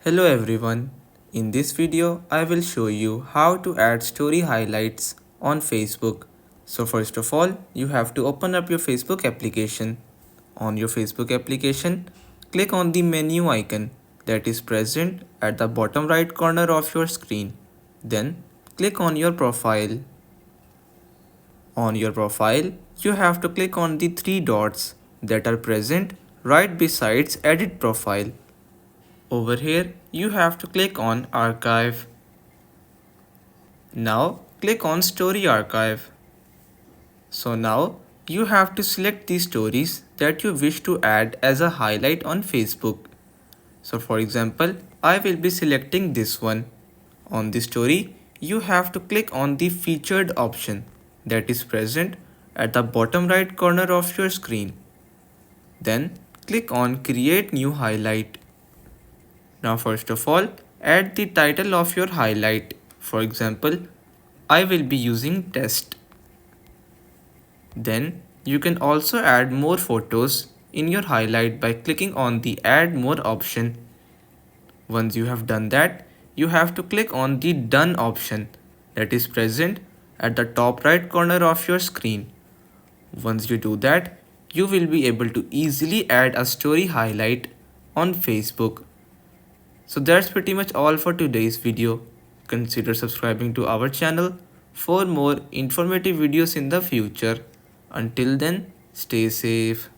Hello everyone. In this video, I will show you how to add story highlights on Facebook. So first of all, you have to open up your Facebook application. On your Facebook application, click on the menu icon that is present at the bottom right corner of your screen. Then click on your profile. On your profile, you have to click on the three dots that are present right besides edit profile. Over here, you have to click on Archive. Now, click on Story Archive. So now, you have to select the stories that you wish to add as a highlight on Facebook. So for example, I will be selecting this one. On the story, you have to click on the featured option that is present at the bottom right corner of your screen. Then, click on Create New Highlight. Now first of all, add the title of your highlight. For example, I will be using test. Then you can also add more photos in your highlight by clicking on the add more option. Once you have done that, you have to click on the done option that is present at the top right corner of your screen. Once you do that, you will be able to easily add a story highlight on Facebook. So that's pretty much all for today's video. Consider subscribing to our channel for more informative videos in the future. Until then, stay safe.